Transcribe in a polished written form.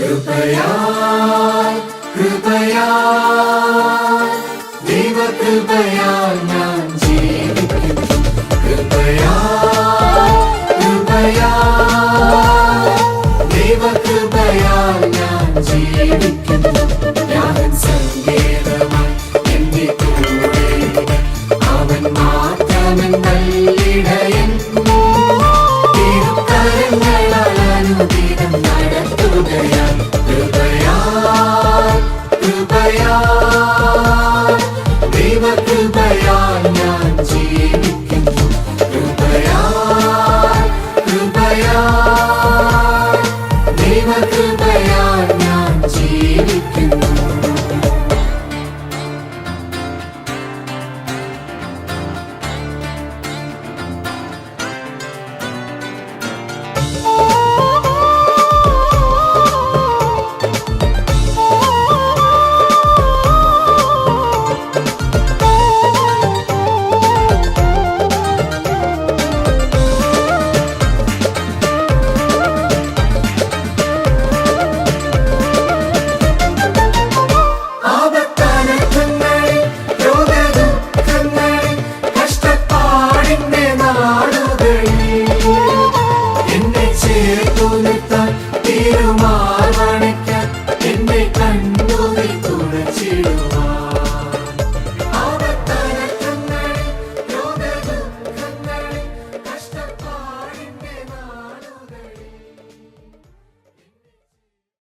കൃപയാൽ കൃപയാൽ ദൈവകൃപയാൽ ഞാൻ ജീവിക്കുന്നു. കൃപയാൽ കൃപയാൽ ദൈവകൃപയാൽ ഞാൻ ജീവിക്കുന്നു. യാവൻ സങ്കേതമായി എന്റെ കൂടെ അവൻ മാത്രമൻ നല്ലിടയൻ. തിരുക്കരങ്ങളാൽ അനുദിനം നടത്തുകയാൽ കൃപയാൽ കൃപയാൽ ദൈവകൃപയാൽ ഞാൻ ജീവിക്കുന്നു. കൃപയാൽ കൃപയാൽ ദൈവകൃപയാൽ ഞാൻ ജീവിക്കുന്നു. എന്നെ ചേർത്തു നിർത്താൻ തിരുമാർവണേ